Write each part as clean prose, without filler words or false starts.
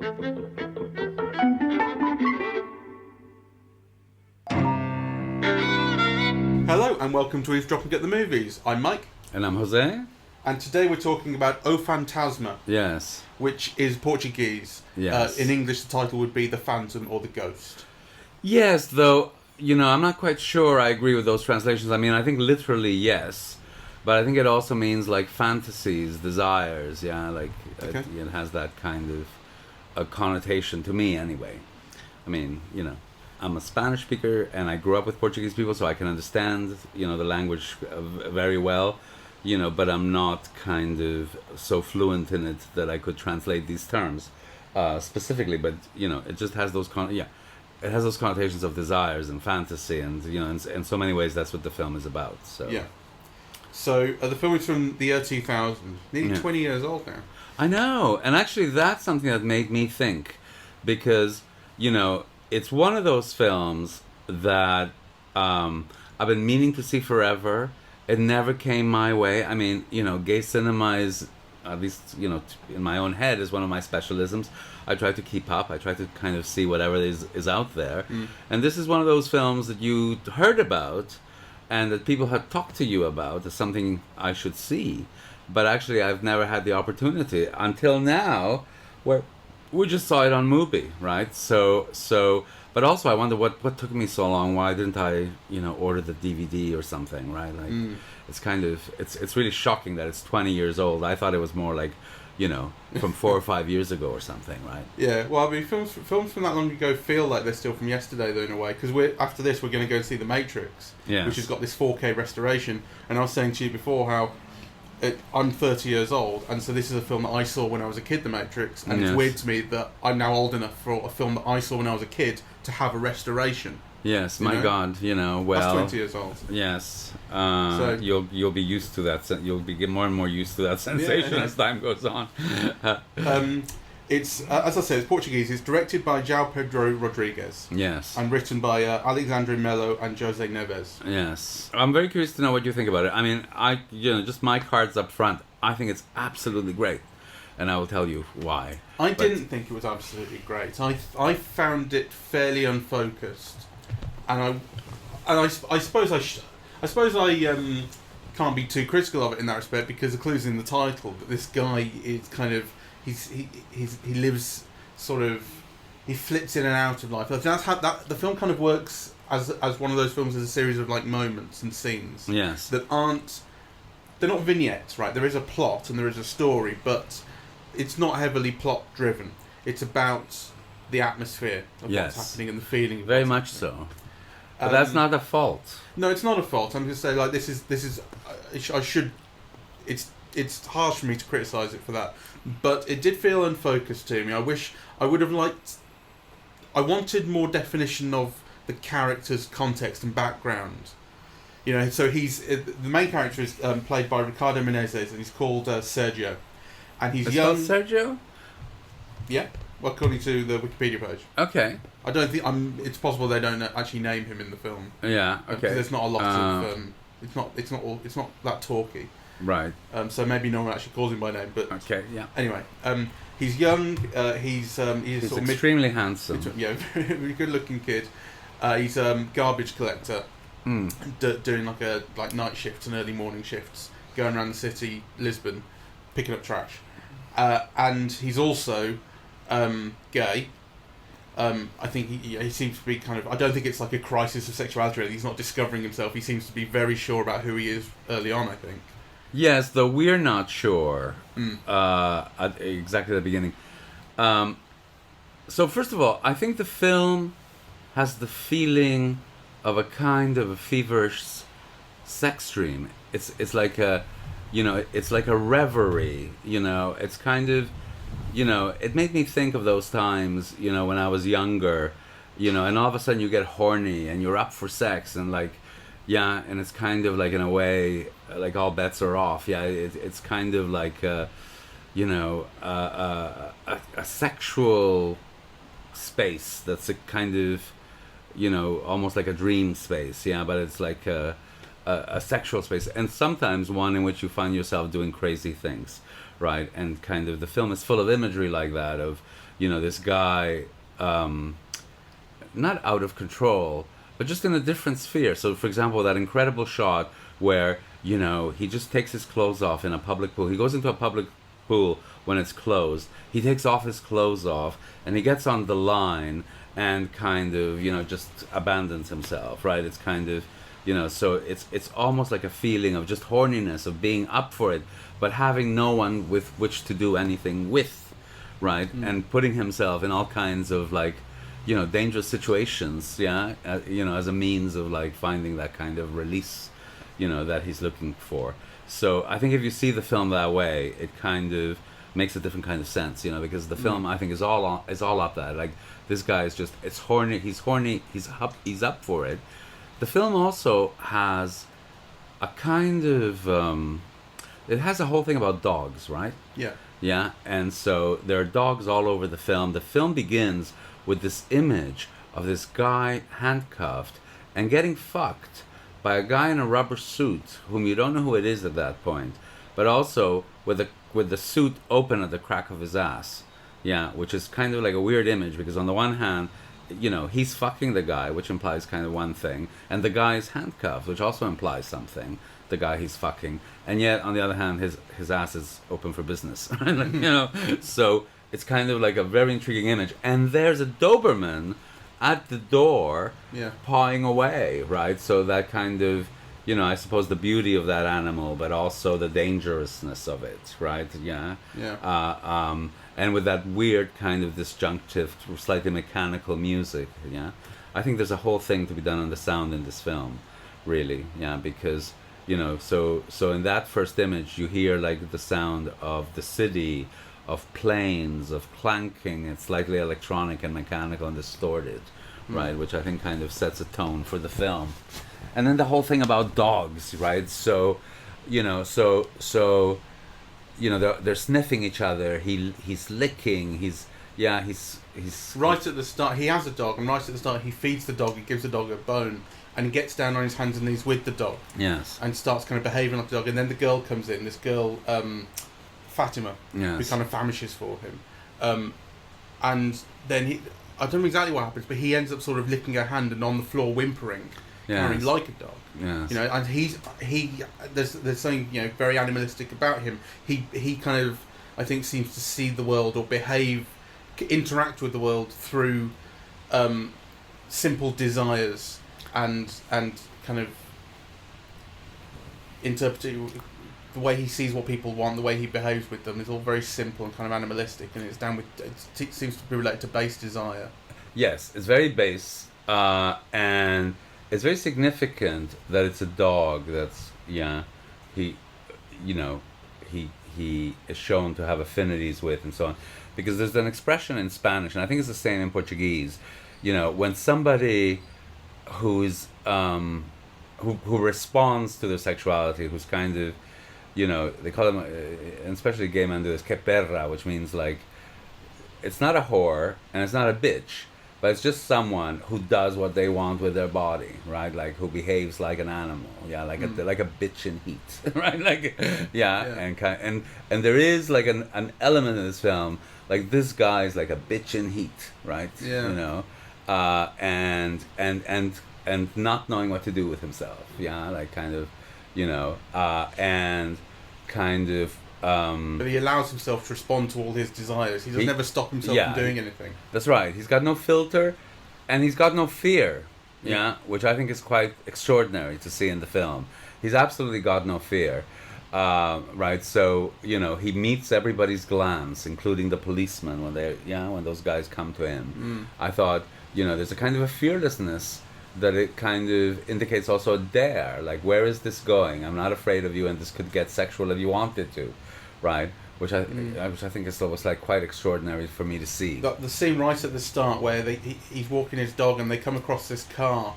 Hello and welcome to Eavesdropping at the Movies. I'm Mike. And I'm José. And today we're talking about O Fantasma. Yes. Which is Portuguese. Yes. In English the title would be The Phantom or The Ghost. Yes, though, I'm not quite sure I agree with those translations. I mean, I think literally yes. But I think it also means like fantasies, desires, like okay. it has that kind of a connotation to me anyway. I mean, I'm a Spanish speaker and I grew up with Portuguese people, so I can understand, the language very well, but I'm not kind of so fluent in it that I could translate these terms specifically. But, it just has those it has those connotations of desires and fantasy, and, in so many ways that's what the film is about. So. Yeah. So the film is from the year 2000, nearly 20 years old now. I know, and actually that's something that made me think, because, it's one of those films that I've been meaning to see forever. It never came my way. I mean, gay cinema is, at least, in my own head, is one of my specialisms. I try to keep up. I try to kind of see whatever is out there. And this is one of those films that you heard about and that people had talked to you about as something I should see. But actually, I've never had the opportunity until now, where we just saw it on MUBI, right? So, but also I wonder what took me so long. Why didn't I, order the DVD or something, right? Like, it's kind of, it's really shocking that it's 20 years old. I thought it was more like, from 4 or 5 years ago or something, right? Yeah, well, I mean, films from that long ago feel like they're still from yesterday, though, in a way. Because after this, we're going to go and see The Matrix, which has got this 4K restoration. And I was saying to you before how I'm 30 years old, and so this is a film that I saw when I was a kid, The Matrix, and it's weird to me that I'm now old enough for a film that I saw when I was a kid to have a restoration. Yes, my God, well... That's 20 years old. Yes, so you'll be used to that, you'll be more and more used to that sensation as time goes on. It's, as I said, it's Portuguese. It's directed by João Pedro Rodrigues. Yes. And written by Alexandre Melo and José Neves. Yes. I'm very curious to know what you think about it. I mean, just my cards up front, I think it's absolutely great. And I will tell you why. I didn't think it was absolutely great. I found it fairly unfocused. And I suppose I can't be too critical of it in that respect, because the clue's in the title that this guy is kind of he lives sort of, he flips in and out of life. That's how the film kind of works as one of those films, as a series of like moments and scenes. Yes. That they're not vignettes, right? There is a plot and there is a story, but it's not heavily plot driven. It's about the atmosphere of what's happening and the feeling. Very much so. But that's not a fault. No, it's not a fault. I'm just saying, like, this is. I should. It's harsh for me to criticise it for that, but it did feel unfocused to me. I would have liked. I wanted more definition of the character's context and background. So the main character is played by Ricardo Meneses, and he's called Sergio, and he's young. It's called Sergio? Yeah. Well, according to the Wikipedia page. Okay. I don't think it's possible they don't actually name him in the film. Yeah. Okay. Because there's not a lot of. It's not that talky. Right. So maybe no one actually calls him by name. But okay. Yeah. Anyway, he's young. He's sort of extremely handsome. Very good-looking kid. He's garbage collector, doing like night shifts and early morning shifts, going around the city, Lisbon, picking up trash. And he's also gay. I think he seems to be kind of... I don't think it's like a crisis of sexuality. He's not discovering himself. He seems to be very sure about who he is early on, I think. Yes, though we're not sure at exactly the beginning. So first of all, I think the film has the feeling of a kind of a feverish sex dream. It's like a, it's like a reverie. It's kind of... it made me think of those times, when I was younger, and all of a sudden you get horny and you're up for sex and and it's kind of like, in a way, like all bets are off. Yeah, it's kind of like, a sexual space that's a kind of, almost like a dream space. Yeah, but it's like a sexual space, and sometimes one in which you find yourself doing crazy things. right? And kind of the film is full of imagery like that of, this guy, not out of control, but just in a different sphere. So, for example, that incredible shot where, he just takes his clothes off in a public pool. He goes into a public pool when it's closed. He takes off his clothes off, and he gets on the line and kind of, just abandons himself, right? It's kind of, so it's almost like a feeling of just horniness, of being up for it, but having no one with which to do anything with, right? And putting himself in all kinds of, like, dangerous situations, as a means of, like, finding that kind of release, that he's looking for. So I think if you see the film that way, it kind of makes a different kind of sense, because the film, I think, is all up that. Like, this guy is just, it's horny, he's up for it. The film also has a kind of, it has a whole thing about dogs, right? Yeah. Yeah, and so there are dogs all over the film. The film begins with this image of this guy handcuffed and getting fucked by a guy in a rubber suit whom you don't know who it is at that point, but also with the suit open at the crack of his ass. Yeah, which is kind of like a weird image, because on the one hand, he's fucking the guy, which implies kind of one thing, and the guy is handcuffed, which also implies something, the guy he's fucking, and yet on the other hand, his ass is open for business. Like, so it's kind of like a very intriguing image. And there's a Doberman at the door, pawing away, right? So that kind of, I suppose the beauty of that animal, but also the dangerousness of it, right? Yeah. And with that weird kind of disjunctive, slightly mechanical music, I think there's a whole thing to be done on the sound in this film, really, because, so in that first image, you hear, like, the sound of the city, of planes, of clanking. It's slightly electronic and mechanical and distorted, right? Which I think kind of sets a tone for the film. And then the whole thing about dogs, right? So, they're sniffing each other. He's licking. He's right at the start. He has a dog, and right at the start, he feeds the dog. He gives the dog a bone, and he gets down on his hands and knees with the dog. Yes. And starts kind of behaving like a dog. And then the girl comes in. This girl, Fatima, who kind of famishes for him, and then I don't know exactly what happens, but he ends up sort of licking her hand and on the floor whimpering, like a dog. Yes. And there's something very animalistic about him. He kind of, I think, seems to see the world or interact with the world through simple desires and kind of interpreting. The way he sees what people want, the way he behaves with them, is all very simple and kind of animalistic, and it seems to be related to base desire. Yes, it's very base, and it's very significant that it's a dog that's he is shown to have affinities with, and so on, because there's an expression in Spanish, and I think it's the same in Portuguese. When somebody who's who responds to their sexuality, who's kind of they call them, and especially gay men do this, que perra, which means, like, it's not a whore and it's not a bitch, but it's just someone who does what they want with their body, right? Like, who behaves like an animal, like a bitch in heat, right? Like, and there is, like, an element in this film, like, this guy's like a bitch in heat, right? And not knowing what to do with himself, like, kind of, and kind of. But he allows himself to respond to all his desires. He doesn't ever stop himself from doing anything. That's right. He's got no filter, and he's got no fear. Which I think is quite extraordinary to see in the film. He's absolutely got no fear. Right. So he meets everybody's glance, including the policemen when those guys come to him. I thought there's a kind of a fearlessness that it kind of indicates also a dare, like, where is this going? I'm not afraid of you, and this could get sexual if you want it to, right? Which I think was like quite extraordinary for me to see. Got the scene right at the start where he's walking his dog and they come across this car,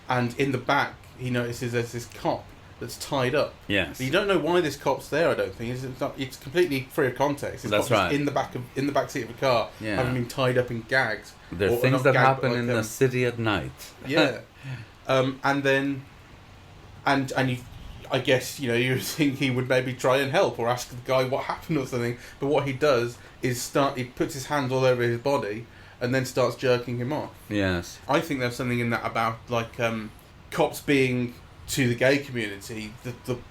and in the back he notices there's this cop that's tied up. Yes. But you don't know why this cop's there. I don't think it's completely free of context. It's That's right. In the back seat of a car, having been tied up and gagged. There are things that happen in the city at night. Yeah. And then, and you, I guess, you know, you think he would maybe try and help or ask the guy what happened or something. But what he does is he puts his hands all over his body and then starts jerking him off. Yes. I think there's something in that about, like, cops being, to the gay community,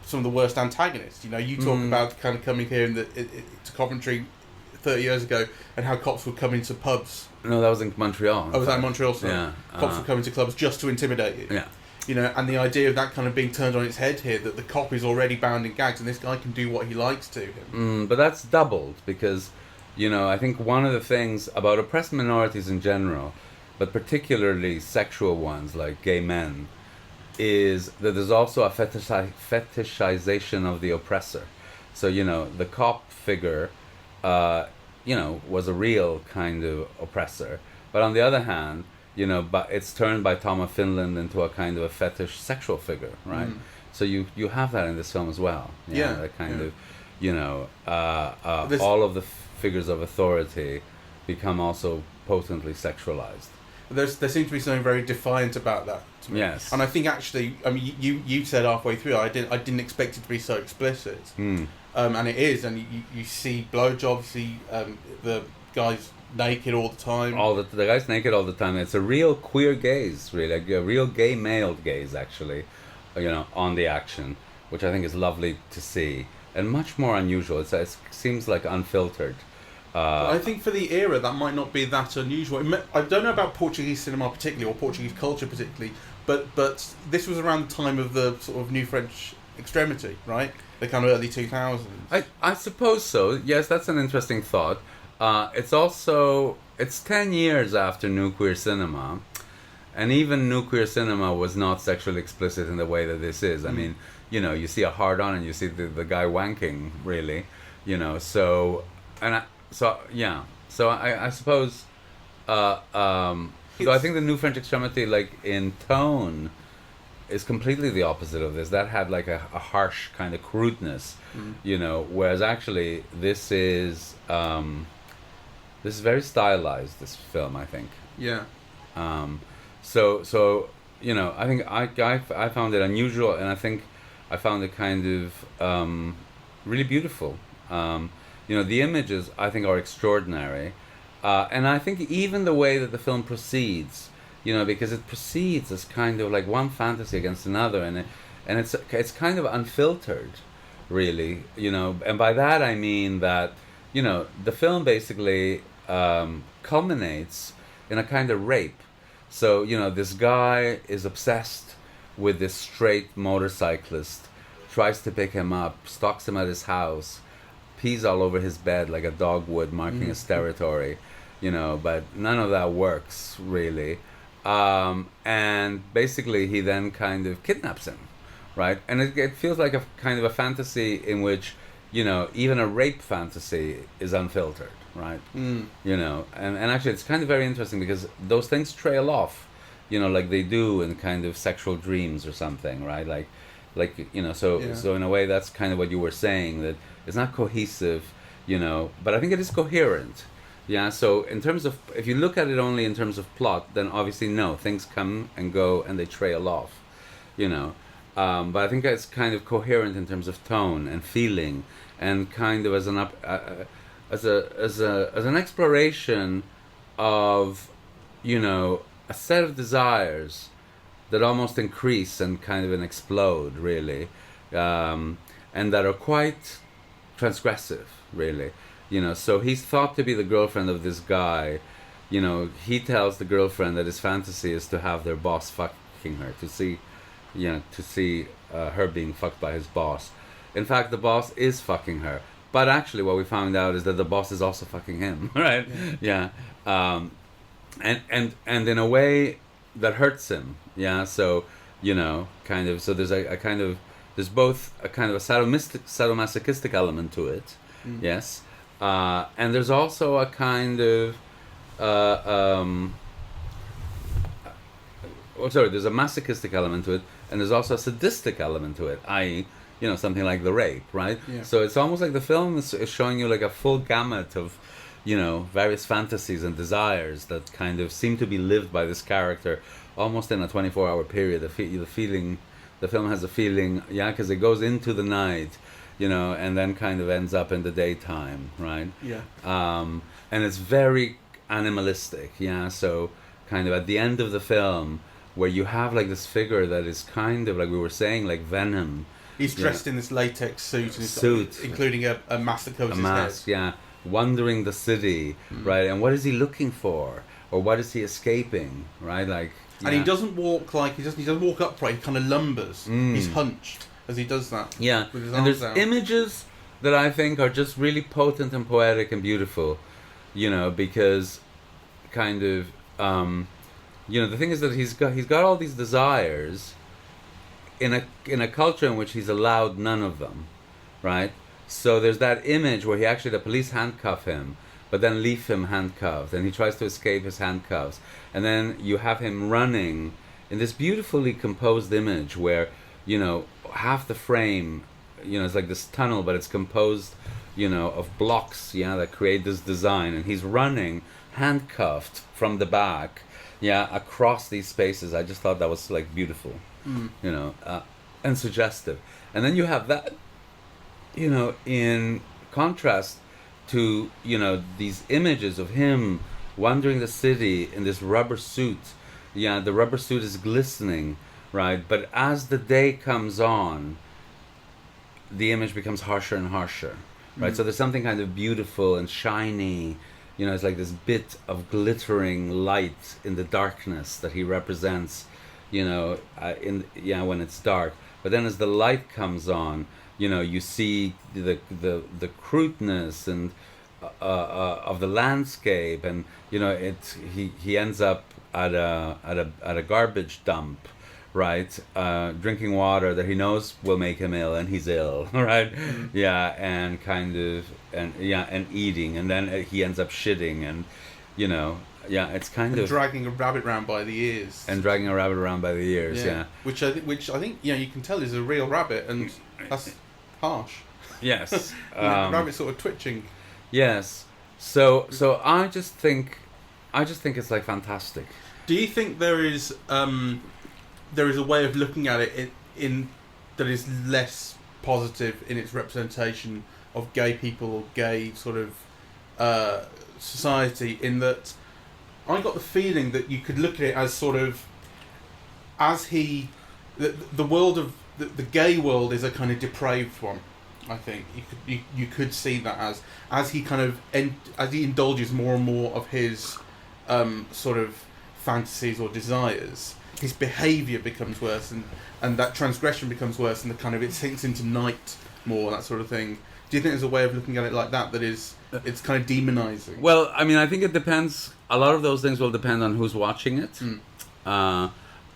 some of the worst antagonists. You know, you talk about kind of coming here to Coventry 30 years ago and how cops would come into pubs. No, that was in Montreal. Oh, was that in Montreal? Sorry. Yeah. Cops would come into clubs just to intimidate you. Yeah. You know, and the idea of that kind of being turned on its head here, that the cop is already bound and gagged and this guy can do what he likes to him. But that's doubled because, you know, I think one of the things about oppressed minorities in general, but particularly sexual ones like gay men, is that there's also a fetishization of the oppressor. So, you know, the cop figure, you know, was a real kind of oppressor. But on the other hand, you know, but it's turned by Tom of Finland into a kind of a fetish sexual figure, right? So you have that in this film as well. Yeah. That kind of, you know, all of the figures of authority become also potently sexualized. There seems to be something very defiant about that to me. Yes. And I think actually, I mean, you said halfway through, I didn't expect it to be so explicit. And it is, and you see blowjobs, see the guys naked all the time. The guy's naked all the time. It's a real queer gaze, really, like a real gay male gaze, actually, you know, on the action, which I think is lovely to see and much more unusual. It seems like unfiltered. I think for the era that might not be that unusual. I don't know about Portuguese cinema particularly, or Portuguese culture particularly, but this was around the time of the sort of new French extremity, right? The kind of early 2000s. I suppose so. Yes, that's an interesting thought. It's 10 years after New Queer Cinema, and even New Queer Cinema was not sexually explicit in the way that this is. I mean, you know, you see a hard-on and you see the guy wanking, really, you know, so I suppose, so I think the New French Extremity, like, in tone, is completely the opposite of this. That had, like, a harsh kind of crudeness, you know, whereas actually this is very stylized, this film, I think. Yeah. So you know, I think I found it unusual, and I think I found it kind of really beautiful. You know, the images, I think, are extraordinary. And I think even the way that the film proceeds, you know, because it proceeds as kind of like one fantasy against another, and it's kind of unfiltered, really, you know. And by that I mean that, you know, the film basically culminates in a kind of rape. So, you know, this guy is obsessed with this straight motorcyclist, tries to pick him up, stalks him at his house, pees all over his bed like a dog would, marking his territory, you know, but none of that works, really. And basically he then kind of kidnaps him, right? And it feels like a kind of a fantasy in which, you know, even a rape fantasy is unfiltered, right? You know, and actually it's kind of very interesting because those things trail off, you know, like they do in kind of sexual dreams or something, right? Like you know, so in a way that's kind of what you were saying, that it's not cohesive, you know, but I think it is coherent. Yeah, so in terms of, if you look at it only in terms of plot, then obviously no, things come and go and they trail off, you know. But I think it's kind of coherent in terms of tone and feeling, and kind of as an exploration of, you know, a set of desires that almost increase and kind of explode, really, and that are quite transgressive, really. You know, so he's thought to be the girlfriend of this guy. You know, he tells the girlfriend that his fantasy is to have their boss fucking her, to see her being fucked by his boss. In fact, the boss is fucking her. But actually what we found out is that the boss is also fucking him, right? Yeah. And in a way that hurts him. Yeah, so, you know, kind of, so there's there's both a kind of a sadomasochistic element to it, yes, and there's also a kind of, there's a masochistic element to it, and there's also a sadistic element to it, i.e., you know, something like the rape, right? Yeah. So it's almost like the film is showing you like a full gamut of, you know, various fantasies and desires that kind of seem to be lived by this character almost in a 24-hour period. The feeling the film has a feeling, because it goes into the night, and then kind of ends up in the daytime, right? Yeah. And it's very animalistic, so kind of at the end of the film, where you have like this figure that is kind of like we were saying, like Venom. He's dressed in this latex suit, including a mask that covers his head. Wandering the city, right? And what is he looking for, or what is he escaping, right? Like, and he doesn't walk like he doesn't walk upright. He kind of lumbers. He's hunched as he does that. Yeah, with his and there's arms out. images that I think are just really potent and poetic and beautiful, because kind of the thing is that he's got all these desires in a culture in which he's allowed none of them, right? So there's that image where the police handcuff him, but then leave him handcuffed, and he tries to escape his handcuffs, and then you have him running in this beautifully composed image where half the frame, it's like this tunnel, but it's composed, of blocks, that create this design, and he's running handcuffed from the back, across these spaces. I just thought that was like beautiful, and suggestive. And then you have that, in contrast to, these images of him wandering the city in this rubber suit. The rubber suit is glistening, right? But as the day comes on, the image becomes harsher and harsher, right? So there's something kind of beautiful and shiny, it's like this bit of glittering light in the darkness that he represents, when it's dark. But then as the light comes on, you see the crudeness and of the landscape, and he ends up at a garbage dump, right? Drinking water that he knows will make him ill, and he's ill, right? And kind of and eating, and then he ends up shitting, and it's kind of dragging a rabbit around by the ears. Which I think you can tell is a real rabbit, and that's harsh. Yes. The rabbit's sort of twitching. Yes. So I just think it's like fantastic. Do you think there is a way of looking at it in that is less positive in its representation of gay people or gay sort of society, in that I got the feeling that you could look at it as sort of the world of the gay world is a kind of depraved one. I think you could see that as he kind of as he indulges more and more of his sort of fantasies or desires, his behaviour becomes worse, and that transgression becomes worse, and the kind of it sinks into night more, that sort of thing. Do you think there's a way of looking at it like that is it's kind of demonising? Well, I mean, I think it depends. A lot of those things will depend on who's watching it.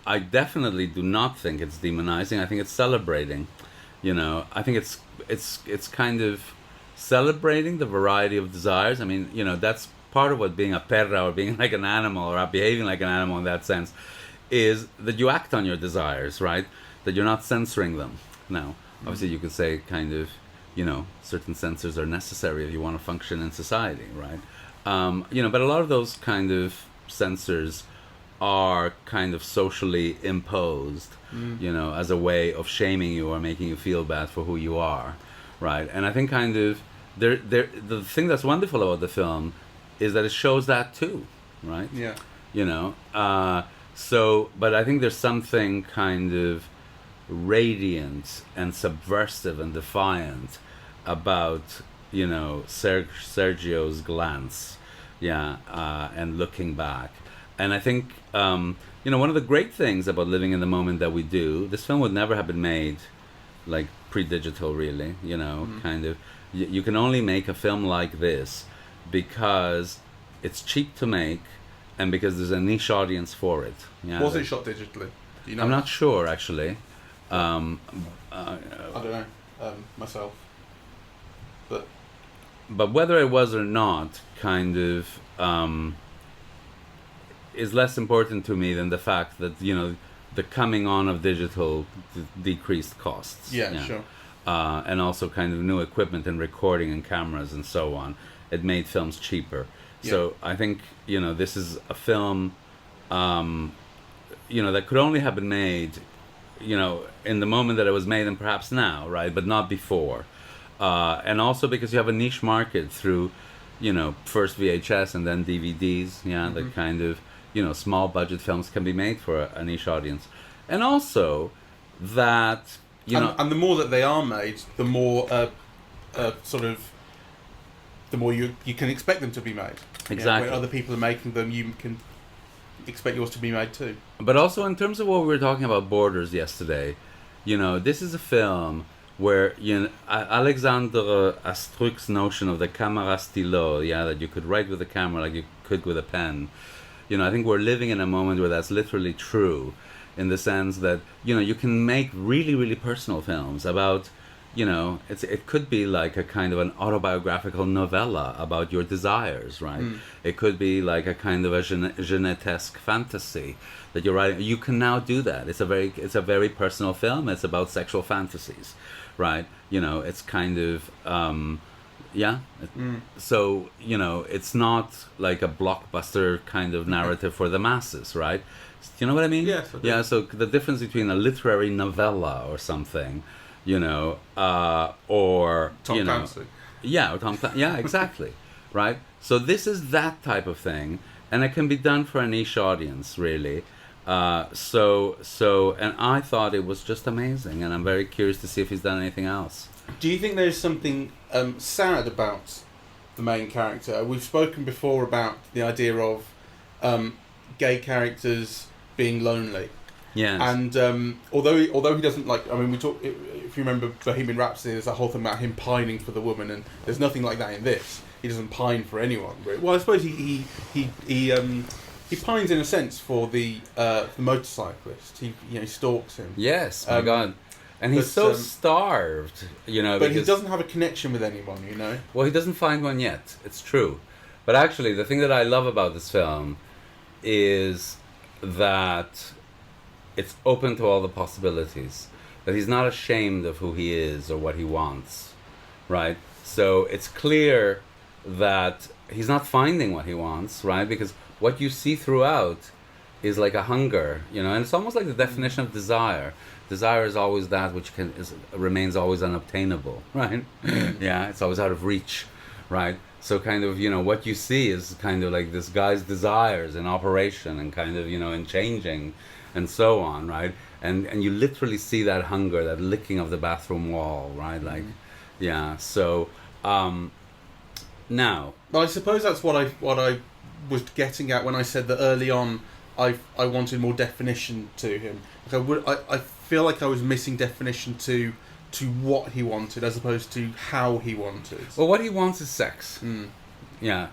I definitely do not think it's demonizing. I think it's celebrating. I think it's kind of celebrating the variety of desires. I mean, that's part of what being a perra, or being like an animal, or behaving like an animal in that sense, is that you act on your desires, right? That you're not censoring them. Now, obviously you could say kind of, certain censors are necessary if you want to function in society, right? But a lot of those kind of censors are kind of socially imposed, as a way of shaming you or making you feel bad for who you are, right? And I think kind of the thing that's wonderful about the film is that it shows that too, right? Yeah. But I think there's something kind of radiant and subversive and defiant about, Sergio's glance, and looking back. And I think, one of the great things about living in the moment that we do, this film would never have been made like pre-digital, really, kind of. You can only make a film like this because it's cheap to make, and because there's a niche audience for it. Was it shot digitally? Do you know? I'm not sure, actually. I don't know, myself. But whether it was or not, kind of, is less important to me than the fact that, the coming on of digital decreased costs. Yeah, sure. And also kind of new equipment and recording and cameras and so on. It made films cheaper. Yeah. So I think, this is a film, that could only have been made, in the moment that it was made and perhaps now, right, but not before. And also because you have a niche market through, first VHS and then DVDs, the kind of, small budget films can be made for a niche audience. And also that, and the more that they are made, the more the more you can expect them to be made. Exactly. When other people are making them, you can expect yours to be made too. But also in terms of what we were talking about borders yesterday, this is a film where Alexandre Astruc's notion of the camera stylo, that you could write with a camera like you could with a pen. I think we're living in a moment where that's literally true, in the sense that you can make really, really personal films about, it could be like a kind of an autobiographical novella about your desires, right? It could be like a kind of a Genetesque fantasy that you're writing. You can now do that. It's a very personal film. It's about sexual fantasies, right? It's kind of So it's not like a blockbuster kind of narrative for the masses, right? Do you know what I mean? Yes. I do. Yeah. So the difference between a literary novella or something, or Tom Clancy. Yeah, or yeah, exactly, right. So this is that type of thing, and it can be done for a niche audience, really. And I thought it was just amazing, and I'm very curious to see if he's done anything else. Do you think there's something sad about the main character? We've spoken before about the idea of gay characters being lonely. Yes. And although he doesn't we talk. If you remember Bohemian Rhapsody, there's a whole thing about him pining for the woman, and there's nothing like that in this. He doesn't pine for anyone. Well, I suppose he pines in a sense for the motorcyclist. He stalks him. Yes, my God. And he's so starved, But he doesn't have a connection with anyone, Well, he doesn't find one yet. It's true. But actually, the thing that I love about this film is that it's open to all the possibilities. That he's not ashamed of who he is or what he wants, right? So it's clear that he's not finding what he wants, right? Because what you see throughout is like a hunger, and it's almost like the definition of desire. Desire is always that which remains always unobtainable, right? Yeah, it's always out of reach, right? So kind of, what you see is kind of like this guy's desires in operation and kind of, in changing and so on, right? And you literally see that hunger, that licking of the bathroom wall, right? Like, yeah. So now, well, I suppose that's what I was getting at when I said that early on I wanted more definition to him. I feel like I was missing definition to what he wanted as opposed to how he wanted. Well, what he wants is sex. Yeah,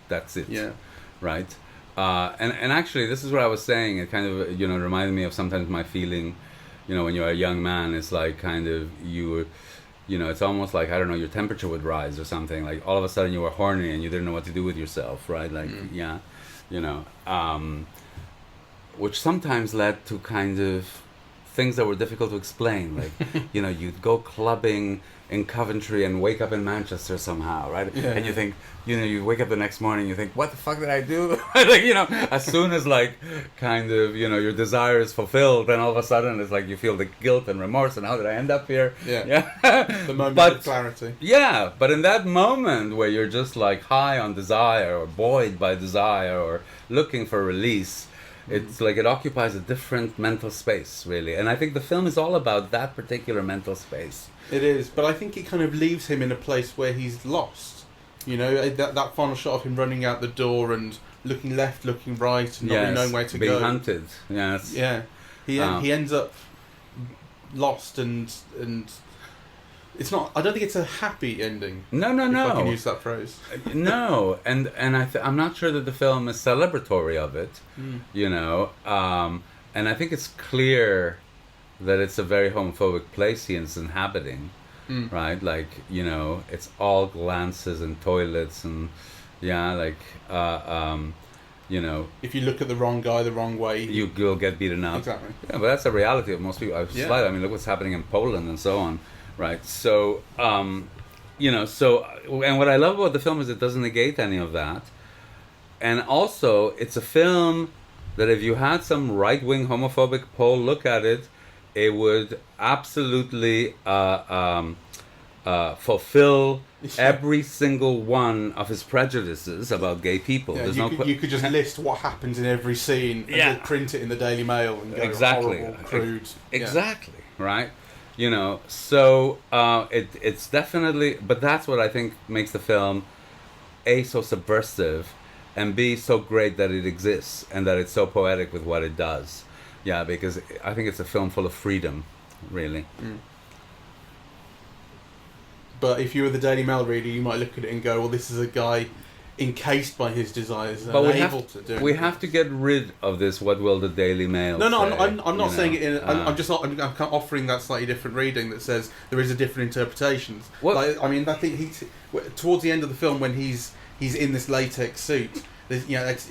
that's it. Yeah. Right. And actually, this is what I was saying. It kind of reminded me of sometimes my feeling, when you're a young man. It's like kind of it's almost like, I don't know, your temperature would rise or something. Like all of a sudden you were horny and you didn't know what to do with yourself, right? Like which sometimes led to kind of things that were difficult to explain. Like you'd go clubbing in Coventry and wake up in Manchester somehow, right? Yeah. And you think, you wake up the next morning, you think, what the fuck did I do? Like, as soon as kind of, your desire is fulfilled, then all of a sudden it's like you feel the guilt and remorse and how did I end up here? Yeah. The moment of clarity. Yeah, but in that moment where you're just like high on desire or buoyed by desire or looking for release, it's like it occupies a different mental space, really. And I think the film is all about that particular mental space. It is, but I think it kind of leaves him in a place where he's lost. That final shot of him running out the door and looking left, looking right, and not really knowing where to being go. hunted. Yes. Yeah. He ends up lost and it's not. I don't think it's a happy ending. No. If I can use that phrase. No, and I'm not sure that the film is celebratory of it. And I think it's clear that it's a very homophobic place he is inhabiting, right? Like, it's all glances and toilets and, if you look at the wrong guy the wrong way, you'll get beaten up. Exactly. Yeah, but that's the reality of most people. I mean, look what's happening in Poland and so on, right? So, and what I love about the film is it doesn't negate any of that. And also, it's a film that if you had some right-wing homophobic Pole look at it, it would absolutely fulfill every single one of his prejudices about gay people. Yeah, There's you could just list what happens in every scene and just print it in the Daily Mail and go horrible, crude. Exactly, right? You know, so it's definitely, but that's what I think makes the film A, so subversive, and B, so great that it exists and that it's so poetic with what it does. Yeah, because I think it's a film full of freedom, really. Mm. But if you were the Daily Mail reader, you might look at it and go, well, this is a guy encased by his desires and unable to do it. We have to get rid of this, what will the Daily Mail say? I'm not saying it in... I'm kind of offering that slightly different reading that says there is a different interpretation. Like, I mean, I think towards the end of the film, when he's in this latex suit, there's, you know, it's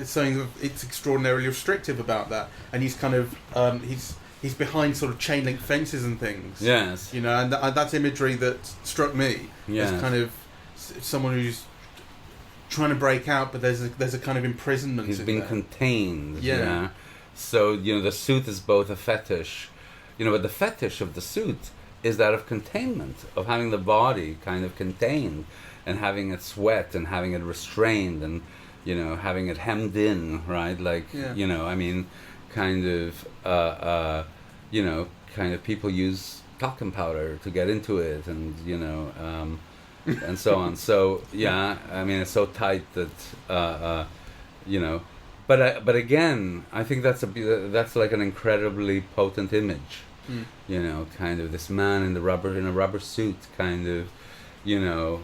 something it's extraordinarily restrictive about that, and he's kind of he's behind sort of chain link fences and things. Yes, you know, and that's imagery that struck me as kind of someone who's trying to break out, but there's a kind of imprisonment. He's been contained. Yeah. So, you know, the suit is both a fetish, you know, but the fetish of the suit is that of containment, of having the body kind of contained, and having it sweat, and having it restrained, and, you know, having it hemmed in, right? Like, you know, I mean, kind of, you know, kind of people use talcum powder to get into it, and, you know, and so on. So, yeah, I mean, it's so tight that, you know, but again, I think that's like an incredibly potent image. You know, kind of this man in a rubber suit, kind of, you know,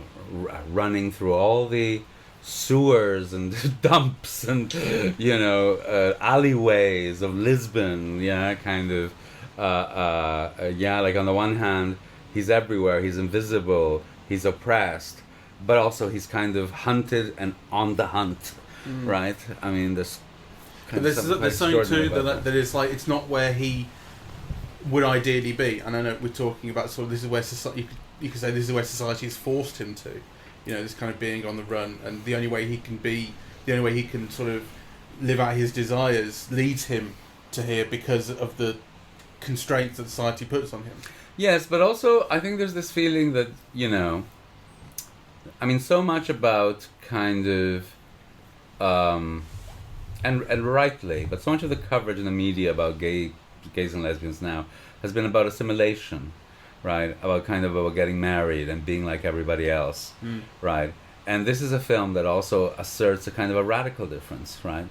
running through all the sewers and dumps and, you know, alleyways of Lisbon. Yeah, kind of, yeah, like on the one hand, he's everywhere, he's invisible, he's oppressed, but also he's kind of hunted and on the hunt, right? I mean, there's something too that is like, it's not where he would ideally be, and I know we're talking about sort of this is where society, you could say this is where society has forced him to, you know, this kind of being on the run, and the only way he can sort of live out his desires leads him to here because of the constraints that society puts on him. Yes, but also I think there's this feeling that, you know, I mean, so much about kind of, and rightly, but so much of the coverage in the media about gays and lesbians now has been about assimilation, right? About getting married and being like everybody else, right? And this is a film that also asserts a kind of a radical difference, right?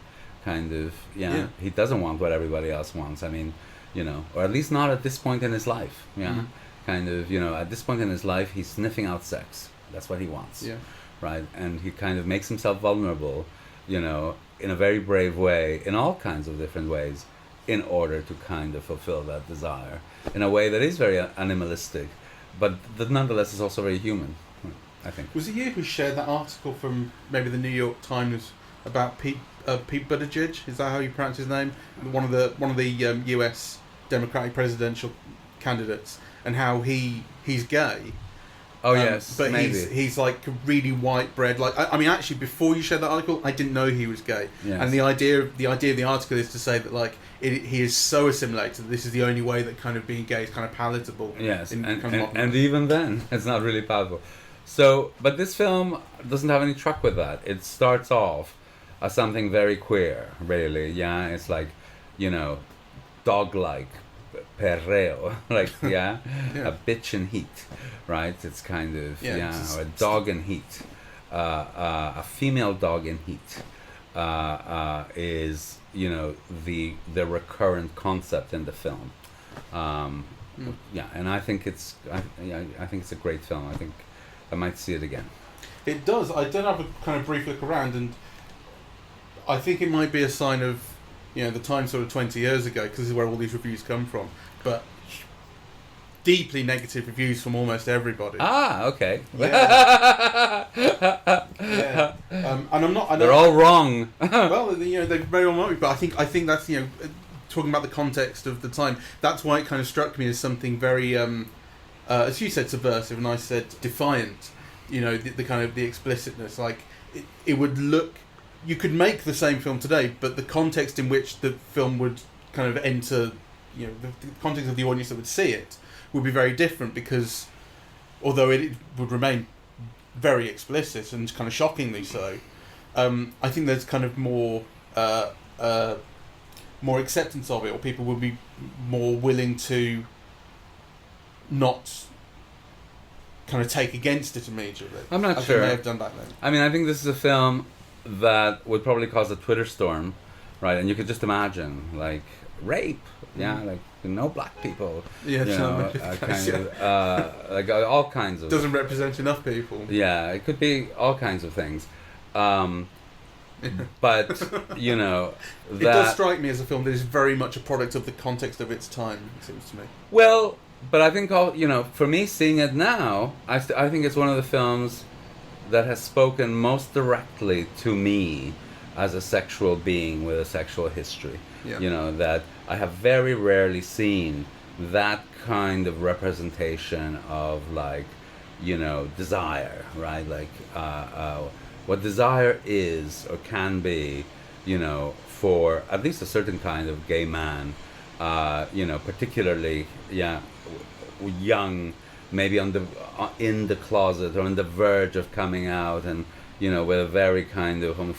Kind of, yeah. He doesn't want what everybody else wants. I mean, you know, or at least not at this point in his life. Yeah, kind of, you know, at this point in his life, he's sniffing out sex. That's what he wants. Yeah, right. And he kind of makes himself vulnerable, you know, in a very brave way, in all kinds of different ways, in order to kind of fulfill that desire in a way that is very animalistic, but that nonetheless is also very human, I think. Was it you who shared that article from maybe the New York Times about Pete Buttigieg? Is that how you pronounce his name? One of the U.S. Democratic presidential candidates, and how he's gay. Oh yes, but maybe. he's like really white bread. Like I mean, actually, before you shared that article, I didn't know he was gay. Yes. And the idea of the article is to say that like he is so assimilated that this is the only way that kind of being gay is kind of palatable. Yes, and even then, it's not really palatable. So, but this film doesn't have any truck with that. It starts off as something very queer, really. Yeah, it's like, you know, dog-like, perreo, like, yeah, a bitch in heat, right? It's kind of, a dog in heat. A female dog in heat is, you know, the recurrent concept in the film. Yeah, and I think it's a great film. I think I might see it again. It does. I did have a kind of brief look around, and I think it might be a sign of, you know, the time sort of 20 years ago, because this is where all these reviews come from, but deeply negative reviews from almost everybody. Ah, okay. Yeah. Yeah. And I'm not... They're all wrong. Well, you know, they very well might be, but I think that's, you know, talking about the context of the time, that's why it kind of struck me as something very, as you said, subversive, and I said defiant. You know, the kind of the explicitness, like it would look you could make the same film today, but the context in which the film would kind of enter, you know, the context of the audience that would see it would be very different, because although it would remain very explicit and kind of shockingly so, I think there's kind of more acceptance of it, or people would be more willing to not kind of take against it immediately. I'm not as sure. they may have done back then. I mean, I think this is a film that would probably cause a Twitter storm, right? And you could just imagine, like, rape, like, no black people, Yeah, you know, like all kinds of... Doesn't represent enough people. Yeah, it could be all kinds of things. But, you know, it does strike me as a film that is very much a product of the context of its time, it seems to me. Well, but I think, for me, seeing it now, I think it's one of the films that has spoken most directly to me as a sexual being with a sexual history. Yeah. You know, that I have very rarely seen that kind of representation of, like, you know, desire, right? Like, what desire is or can be, you know, for at least a certain kind of gay man, you know, particularly, young, maybe in the closet or on the verge of coming out, and, you know, with a very kind of in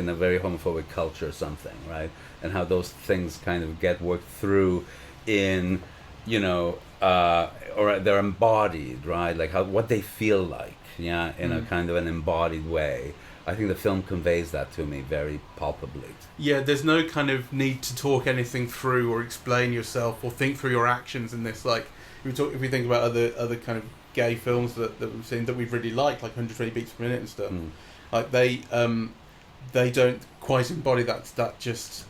a very homophobic culture or something, right? And how those things kind of get worked through in, you know, or they're embodied, right? Like what they feel like, in a kind of an embodied way. I think the film conveys that to me very palpably. Yeah, there's no kind of need to talk anything through or explain yourself or think through your actions in this. Like, if we think about other kind of gay films that we've seen that we've really liked, like 120 Beats Per Minute and stuff, like they don't quite embody that just...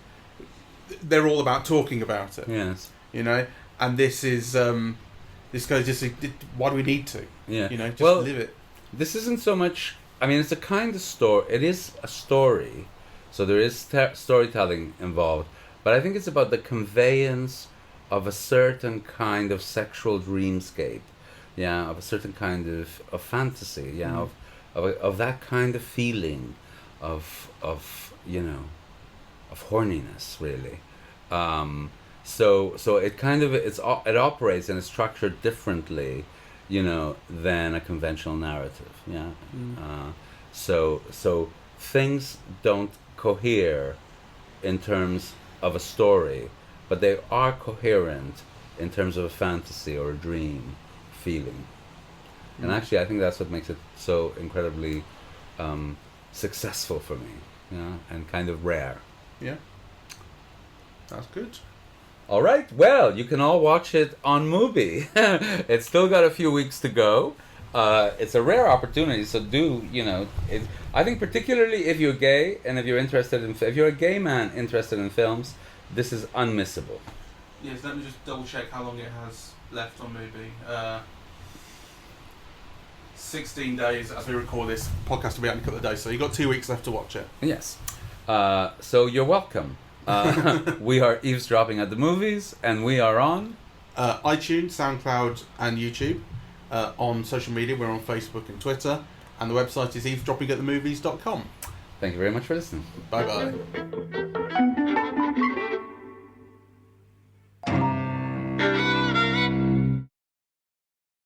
They're all about talking about it. Yes. You know? And this is... this goes just... Why do we need to? Yeah. You know, just live it. This isn't so much... I mean, it's a kind of story. It is a story, so there is storytelling involved. But I think it's about the conveyance of a certain kind of sexual dreamscape, of a certain kind of fantasy, of that kind of feeling, of you know, of horniness, really. So it kind of it operates and is structured differently, you know, than a conventional narrative. So things don't cohere in terms of a story, but they are coherent in terms of a fantasy or a dream feeling. And actually, I think that's what makes it so incredibly successful for me, and kind of rare. Yeah, that's good. All right, well, you can all watch it on MUBI. It's still got a few weeks to go. It's a rare opportunity, so I think particularly if you're gay and if you're if you're a gay man interested in films, this is unmissable. Yes, let me just double check how long it has left on MUBI. 16 days as we record this. Podcast will be out in a couple of days, so you've got 2 weeks left to watch it. Yes. So you're welcome. We are eavesdropping at the movies, and we are on iTunes, SoundCloud, and YouTube. On social media, we're on Facebook and Twitter, and the website is eavesdroppingatthemovies.com. Thank you very much for listening. Bye bye.